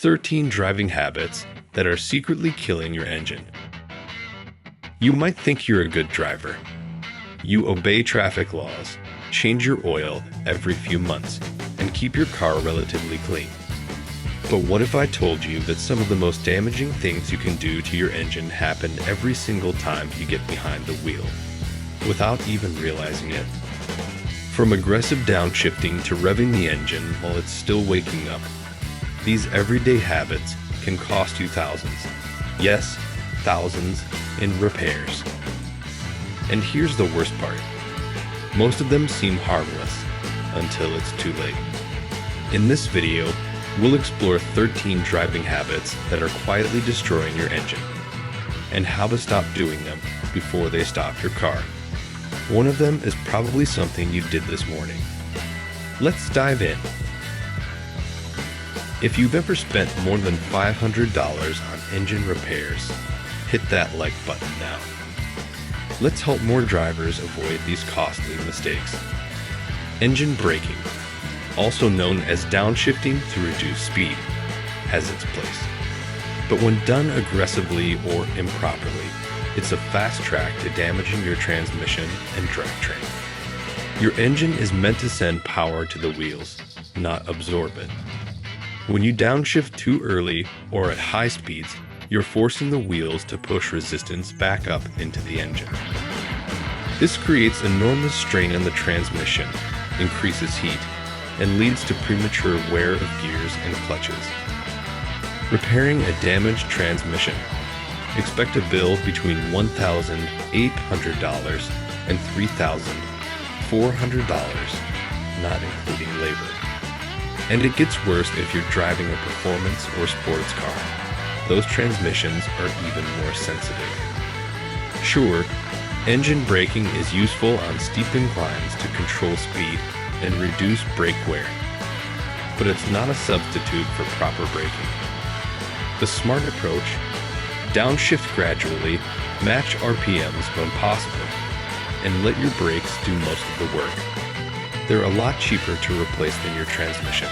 13 driving habits that are secretly killing your engine. You might think you're a good driver. You obey traffic laws, change your oil every few months, and keep your car relatively clean. But what if I told you that some of the most damaging things you can do to your engine happen every single time you get behind the wheel, without even realizing it? From aggressive downshifting to revving the engine while it's still waking up, these everyday habits can cost you thousands. Yes, thousands in repairs. And here's the worst part. Most of them seem harmless until it's too late. In this video, we'll explore 13 driving habits that are quietly destroying your engine, and how to stop doing them before they stop your car. One of them is probably something you did this morning. Let's dive in. If you've ever spent more than $500 on engine repairs, hit that like button now. Let's help more drivers avoid these costly mistakes. Engine braking, also known as downshifting to reduce speed, has its place. But when done aggressively or improperly, it's a fast track to damaging your transmission and drivetrain. Your engine is meant to send power to the wheels, not absorb it. When you downshift too early or at high speeds, you're forcing the wheels to push resistance back up into the engine. This creates enormous strain on the transmission, increases heat, and leads to premature wear of gears and clutches. Repairing a damaged transmission. Expect a bill between $1,800 and $3,400, not including labor. And it gets worse if you're driving a performance or sports car. Those transmissions are even more sensitive. Sure, engine braking is useful on steep inclines to control speed and reduce brake wear, but it's not a substitute for proper braking. The smart approach: downshift gradually, match RPMs when possible, and let your brakes do most of the work. They're a lot cheaper to replace than your transmission.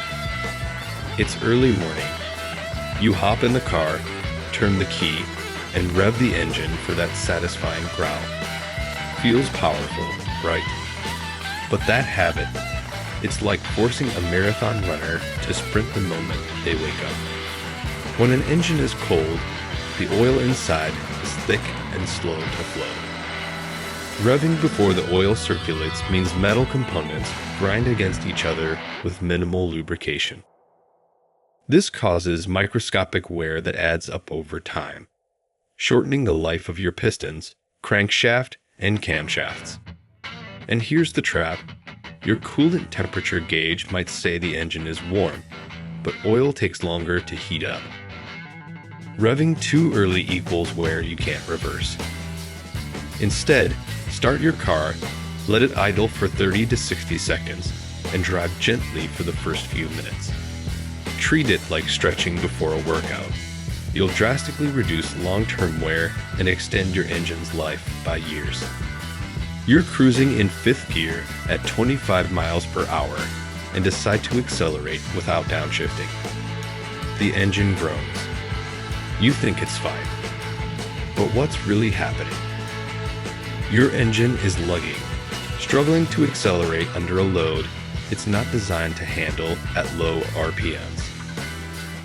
It's early morning. You hop in the car, turn the key, and rev the engine for that satisfying growl. Feels powerful, right? But that habit, it's like forcing a marathon runner to sprint the moment they wake up. When an engine is cold, the oil inside is thick and slow to flow. Revving before the oil circulates means metal components grind against each other with minimal lubrication. This causes microscopic wear that adds up over time, shortening the life of your pistons, crankshaft, and camshafts. And here's the trap: your coolant temperature gauge might say the engine is warm, but oil takes longer to heat up. Revving too early equals wear you can't reverse. Instead, start your car, let it idle for 30 to 60 seconds, and drive gently for the first few minutes. Treat it like stretching before a workout. You'll drastically reduce long-term wear and extend your engine's life by years. You're cruising in fifth gear at 25 miles per hour and decide to accelerate without downshifting. The engine groans. You think it's fine. But what's really happening? Your engine is lugging, struggling to accelerate under a load it's not designed to handle at low RPMs.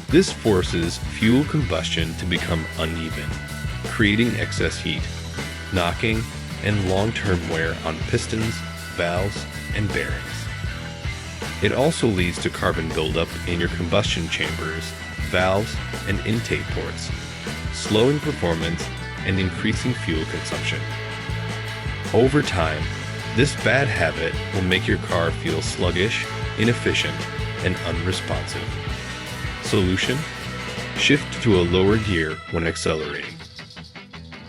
This forces fuel combustion to become uneven, creating excess heat, knocking, and long-term wear on pistons, valves, and bearings. It also leads to carbon buildup in your combustion chambers, valves, and intake ports, slowing performance and increasing fuel consumption. Over time, this bad habit will make your car feel sluggish, inefficient, and unresponsive. Solution: shift to a lower gear when accelerating.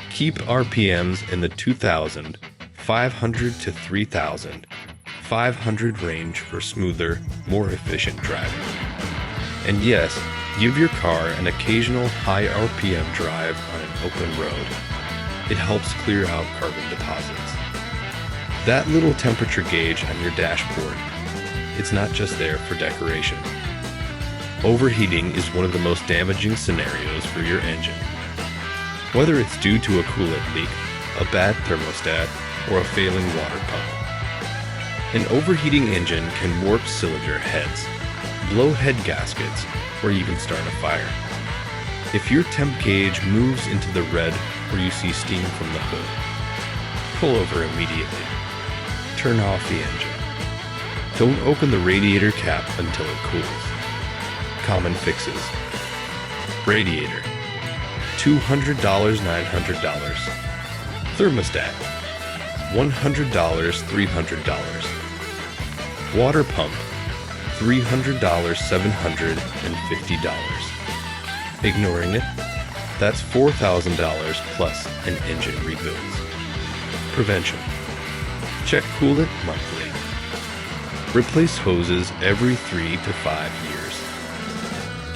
Keep RPMs in the 2,500 to 3,500 range for smoother, more efficient driving. And yes, give your car an occasional high RPM drive on an open road. It helps clear out carbon deposits. That little temperature gauge on your dashboard, it's not just there for decoration. Overheating is one of the most damaging scenarios for your engine. Whether it's due to a coolant leak, a bad thermostat, or a failing water pump. An overheating engine can warp cylinder heads, blow head gaskets, or even start a fire. If your temp gauge moves into the red or you see steam from the hood, pull over immediately. Turn off the engine. Don't open the radiator cap until it cools. Common fixes. Radiator, $200, $900. Thermostat, $100, $300. Water pump, $300, $750. Ignoring it, that's $4,000 plus an engine rebuild. Prevention. Check coolant monthly. Replace hoses every 3 to 5 years.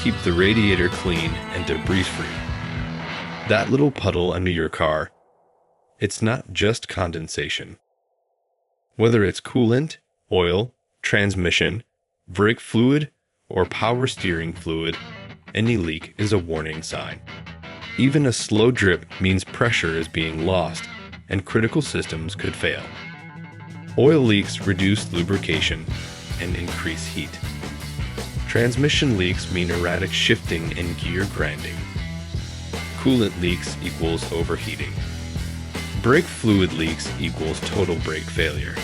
Keep the radiator clean and debris-free. That little puddle under your car, it's not just condensation. Whether it's coolant, oil, transmission, brake fluid, or power steering fluid, any leak is a warning sign. Even a slow drip means pressure is being lost and critical systems could fail. Oil leaks reduce lubrication and increase heat. Transmission leaks mean erratic shifting and gear grinding. Coolant leaks equals overheating. Brake fluid leaks equals total brake failure.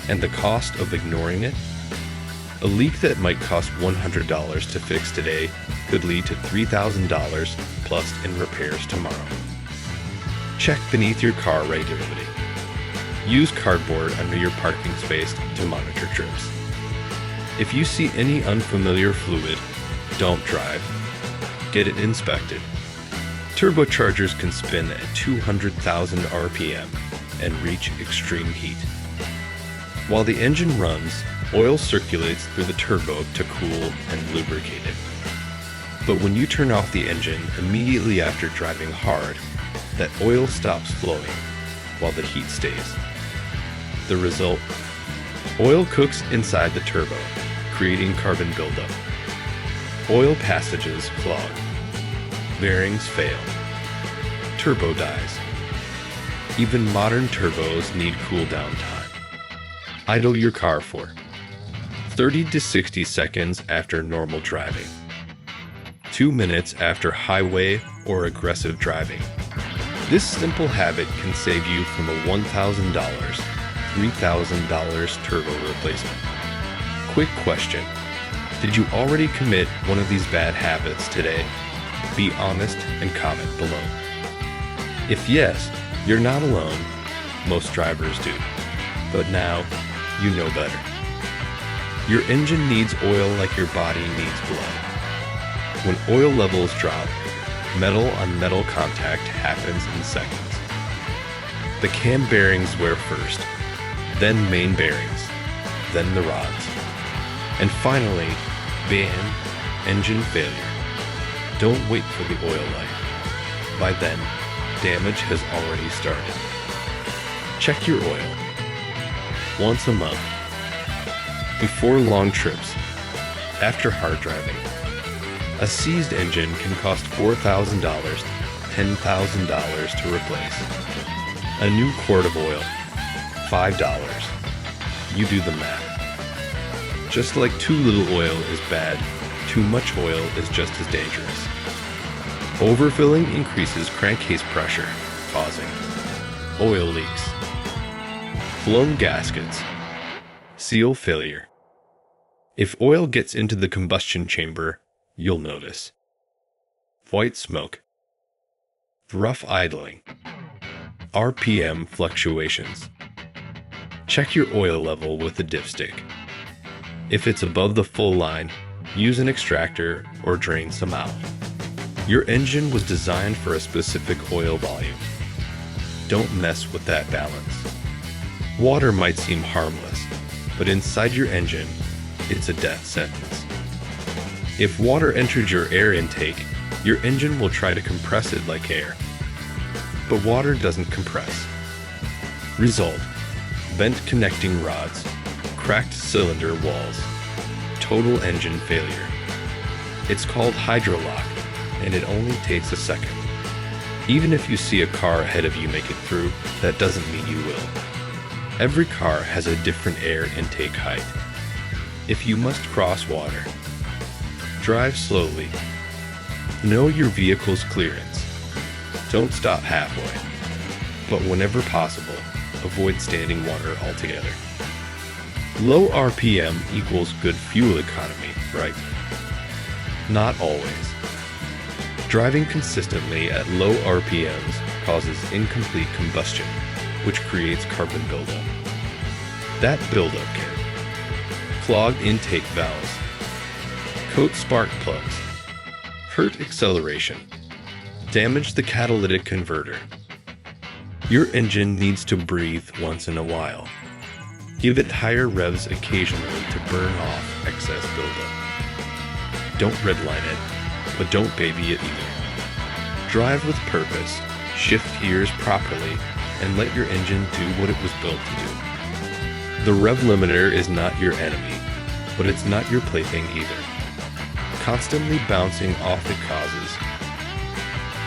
And the cost of ignoring it? A leak that might cost $100 to fix today could lead to $3,000 plus in repairs tomorrow. Check beneath your car regularly. Use cardboard under your parking space to monitor trips. If you see any unfamiliar fluid, don't drive. Get it inspected. Turbochargers can spin at 200,000 RPM and reach extreme heat. While the engine runs, oil circulates through the turbo to cool and lubricate it. But when you turn off the engine immediately after driving hard, that oil stops flowing while the heat stays. The result? Oil cooks inside the turbo, creating carbon buildup. Oil passages clog. Bearings fail. Turbo dies. Even modern turbos need cool down time. Idle your car for 30 to 60 seconds after normal driving. 2 minutes after highway or aggressive driving. This simple habit can save you from a $1,000, $3,000 turbo replacement. Quick question. Did you already commit one of these bad habits today? Be honest and comment below. If yes, you're not alone. Most drivers do. But now, you know better. Your engine needs oil like your body needs blood. When oil levels drop, metal on metal contact happens in seconds. The cam bearings wear first, then main bearings, then the rods, and finally, bam, engine failure. Don't wait for the oil light. By then, damage has already started. Check your oil once a month, before long trips, after hard driving. A seized engine can cost $4,000, $10,000 to replace. A new quart of oil, $5. You do the math. Just like too little oil is bad, too much oil is just as dangerous. Overfilling increases crankcase pressure, causing oil leaks, blown gaskets, seal failure. If oil gets into the combustion chamber, you'll notice white smoke, rough idling, RPM fluctuations. Check your oil level with the dipstick. If it's above the full line, use an extractor or drain some out. Your engine was designed for a specific oil volume. Don't mess with that balance. Water might seem harmless, but inside your engine, it's a death sentence. If water entered your air intake, your engine will try to compress it like air. But water doesn't compress. Result: bent connecting rods, cracked cylinder walls, total engine failure. It's called hydrolock, and it only takes a second. Even if you see a car ahead of you make it through, that doesn't mean you will. Every car has a different air intake height. If you must cross water, drive slowly. Know your vehicle's clearance. Don't stop halfway. But whenever possible, avoid standing water altogether. Low RPM equals good fuel economy, right? Not always. Driving consistently at low RPMs causes incomplete combustion, which creates carbon buildup. That buildup can clog intake valves, coat spark plugs, hurt acceleration, damage the catalytic converter. Your engine needs to breathe once in a while. Give it higher revs occasionally to burn off excess buildup. Don't redline it, but don't baby it either. Drive with purpose, shift gears properly, and let your engine do what it was built to do. The rev limiter is not your enemy, but it's not your plaything either. Constantly bouncing off it causes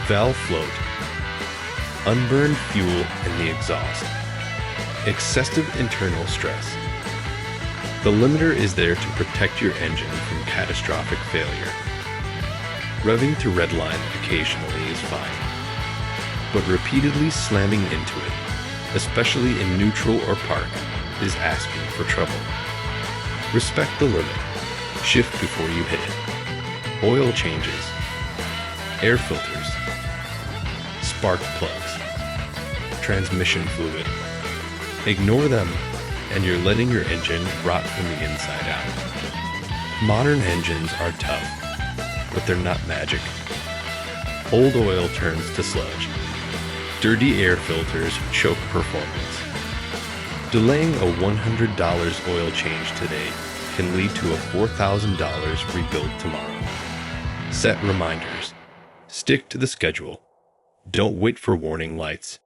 valve float, unburned fuel in the exhaust, excessive internal stress. The limiter is there to protect your engine from catastrophic failure. Revving to redline occasionally is fine, but repeatedly slamming into it, especially in neutral or park, is asking for trouble. Respect the limit. Shift before you hit it. Oil changes, air filters, spark plugs, transmission fluid. Ignore them, and you're letting your engine rot from the inside out. Modern engines are tough, but they're not magic. Old oil turns to sludge. Dirty air filters choke performance. Delaying a $100 oil change today can lead to a $4,000 rebuild tomorrow. Set reminders. Stick to the schedule. Don't wait for warning lights.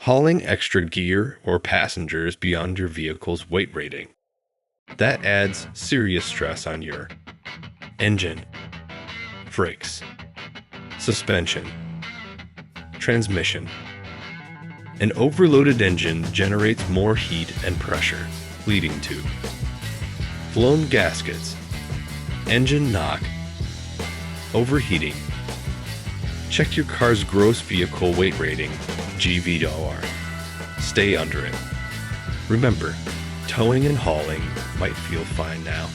Hauling extra gear or passengers beyond your vehicle's weight rating. That adds serious stress on your engine, brakes, suspension, transmission. An overloaded engine generates more heat and pressure, leading to blown gaskets, engine knock, overheating. Check your car's gross vehicle weight rating, GVOR. Stay under it. Remember, towing and hauling might feel fine now,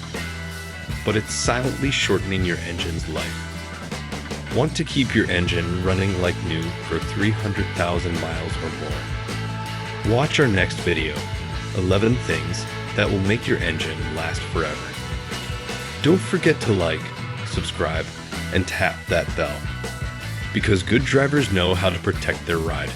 but it's silently shortening your engine's life. Want to keep your engine running like new for 300,000 miles or more? Watch our next video, 11 things that will make your engine last forever. Don't forget to like, subscribe, and tap that bell, because good drivers know how to protect their ride.